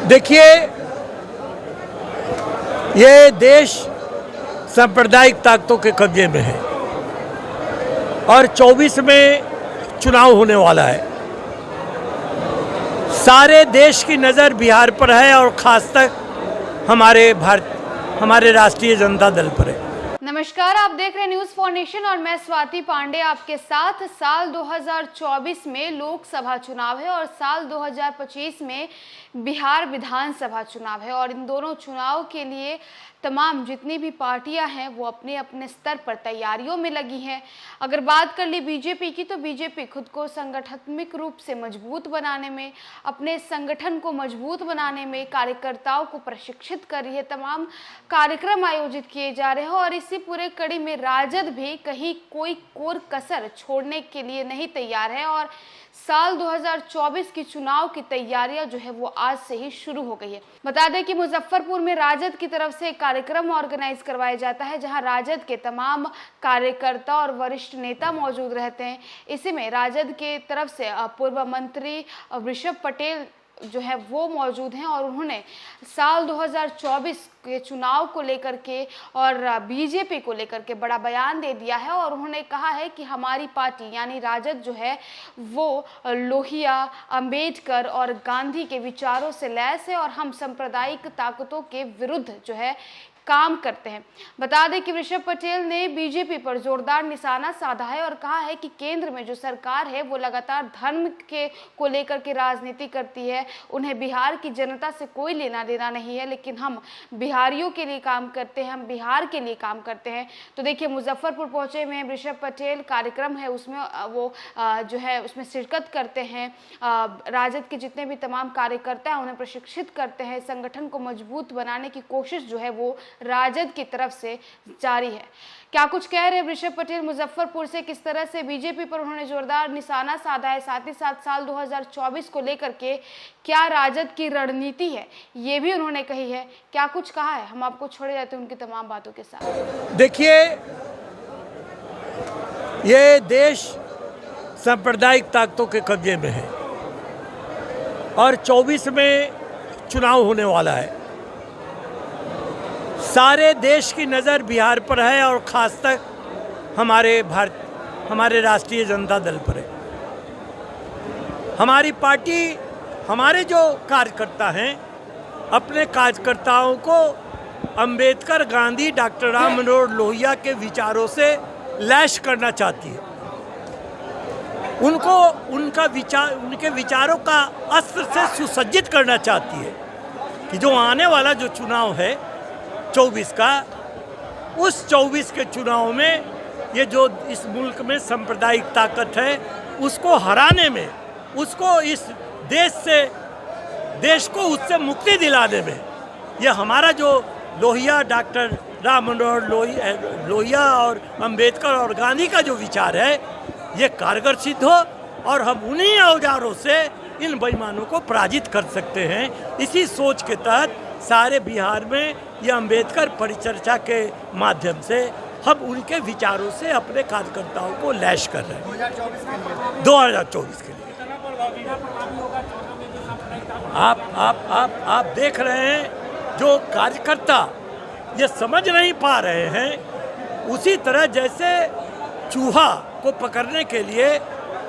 देखिए, ये देश सांप्रदायिक ताकतों के कब्जे में है और 24 में चुनाव होने वाला है। सारे देश की नज़र बिहार पर है और खासकर हमारे राष्ट्रीय जनता दल पर है। नमस्कार, आप देख रहे हैं न्यूज़ फॉर नेशन और मैं स्वाति पांडे आपके साथ। साल 2024 में लोकसभा चुनाव है और साल 2025 में बिहार विधानसभा चुनाव है और इन दोनों चुनाव के लिए तमाम जितनी भी पार्टियां हैं वो अपने अपने स्तर पर तैयारियों में लगी हैं। अगर बात कर ली बीजेपी की, तो बीजेपी खुद को संगठनात्मक रूप से मजबूत बनाने में, अपने संगठन को मजबूत बनाने में कार्यकर्ताओं को प्रशिक्षित कर रही है। तमाम कार्यक्रम आयोजित किए जा रहे हैं और इसी पूरे कड़ी में राजद भी कहीं कोई कोर कसर छोड़ने के लिए नहीं तैयार है और साल 2024 की चुनाव की तैयारियां जो है वो आज से ही शुरू हो गई है। बता दें कि मुजफ्फरपुर में राजद की तरफ से एक कार्यक्रम ऑर्गेनाइज करवाया जाता है जहां राजद के तमाम कार्यकर्ता और वरिष्ठ नेता मौजूद रहते हैं। इसी में राजद के तरफ से पूर्व मंत्री ऋषभ पटेल जो है वो मौजूद हैं और उन्होंने साल 2024 के चुनाव को लेकर के और बीजेपी को लेकर के बड़ा बयान दे दिया है और उन्होंने कहा है कि हमारी पार्टी यानी राजद जो है वो लोहिया, अंबेडकर और गांधी के विचारों से लैस है और हम सांप्रदायिक ताकतों के विरुद्ध जो है काम करते हैं। बता दें कि ऋषभ पटेल ने बीजेपी पर जोरदार निशाना साधा है और कहा है कि केंद्र में जो सरकार है वो लगातार धर्म को लेकर के राजनीति करती है। उन्हें बिहार की जनता से कोई लेना देना नहीं है, लेकिन हम बिहारियों के लिए काम करते हैं, हम बिहार के लिए काम करते हैं। तो देखिए, मुजफ्फरपुर पहुंचे में ऋषभ पटेल, कार्यक्रम है उसमें वो जो है उसमें शिरकत करते हैं। राजद के जितने भी तमाम कार्यकर्ता हैं उन्हें प्रशिक्षित करते हैं। संगठन को मजबूत बनाने की कोशिश जो है वो राजद की तरफ से जारी है। क्या कुछ कह रहे हैं ऋषभ पटेल मुजफ्फरपुर से, किस तरह से बीजेपी पर उन्होंने जोरदार निशाना साधा है, साथ ही साथ साल 2024 को लेकर के क्या राजद की रणनीति है, ये भी उन्होंने कही है। क्या कुछ कहा है, हम आपको छोड़े जाते हैं उनकी तमाम बातों के साथ। देखिए, ये देश सांप्रदायिक ताकतों के कब्जे में है और 24 में चुनाव होने वाला है। सारे देश की नज़र बिहार पर है और खासकर हमारे राष्ट्रीय जनता दल पर है। हमारी पार्टी, हमारे जो कार्यकर्ता हैं, अपने कार्यकर्ताओं को अंबेडकर, गांधी, डॉक्टर राम मनोहर लोहिया के विचारों से लैस करना चाहती है। उनके विचारों का अस्त्र से सुसज्जित करना चाहती है कि जो आने वाला जो चुनाव है 24 का, उस 24 के चुनाव में ये जो इस मुल्क में सांप्रदायिक ताकत है उसको हराने में, उसको इस देश को उससे मुक्ति दिलाने में, ये हमारा जो लोहिया, डॉक्टर राम मनोहर लोहिया और अंबेडकर और गांधी का जो विचार है ये कारगर सिद्ध हो और हम उन्हीं औजारों से इन बेईमानों को पराजित कर सकते हैं। इसी सोच के तहत सारे बिहार में यह अंबेडकर परिचर्चा के माध्यम से हम उनके विचारों से अपने कार्यकर्ताओं को लैस कर रहे हैं 2024 के लिए। आप देख रहे हैं जो कार्यकर्ता ये समझ नहीं पा रहे हैं, उसी तरह जैसे चूहा को पकड़ने के लिए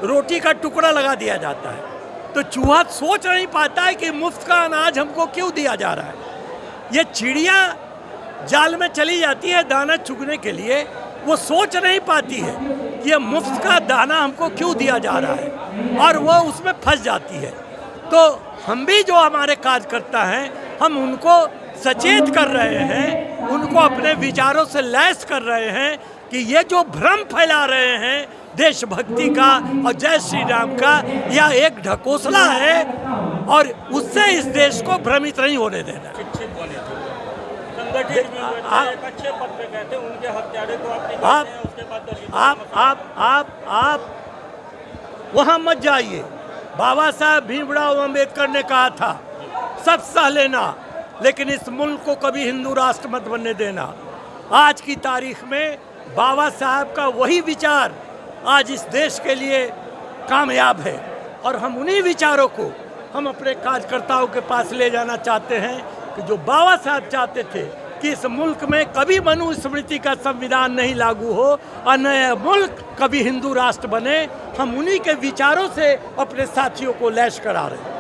रोटी का टुकड़ा लगा दिया जाता है तो चूहा सोच नहीं पाता है कि मुफ्त का अनाज हमको क्यों दिया जा रहा है। ये चिड़िया जाल में चली जाती है दाना चुगने के लिए, वो सोच नहीं पाती है कि ये मुफ्त का दाना हमको क्यों दिया जा रहा है और वो उसमें फंस जाती है। तो हम भी जो हमारे कार्यकर्ता हैं, हम उनको सचेत कर रहे हैं, उनको अपने विचारों से लैस कर रहे हैं कि ये जो भ्रम फैला रहे हैं देशभक्ति का और जय श्री राम का, यह एक ढकोसला है और उससे इस देश को भ्रमित नहीं होने देना। आप वहाँ मत जाइए। बाबा साहब भीमराव अम्बेडकर ने कहा था सब सह लेना लेकिन इस मुल्क को कभी हिंदू राष्ट्र मत बनने देना। आज की तारीख में बाबा साहब का वही विचार आज इस देश के लिए कामयाब है और हम उन्हीं विचारों को हम अपने कार्यकर्ताओं के पास ले जाना चाहते हैं कि जो बाबा साहब चाहते थे कि इस मुल्क में कभी मनुस्मृति का संविधान नहीं लागू हो और नया मुल्क कभी हिंदू राष्ट्र बने, हम उन्हीं के विचारों से अपने साथियों को लैस करा रहे हैं।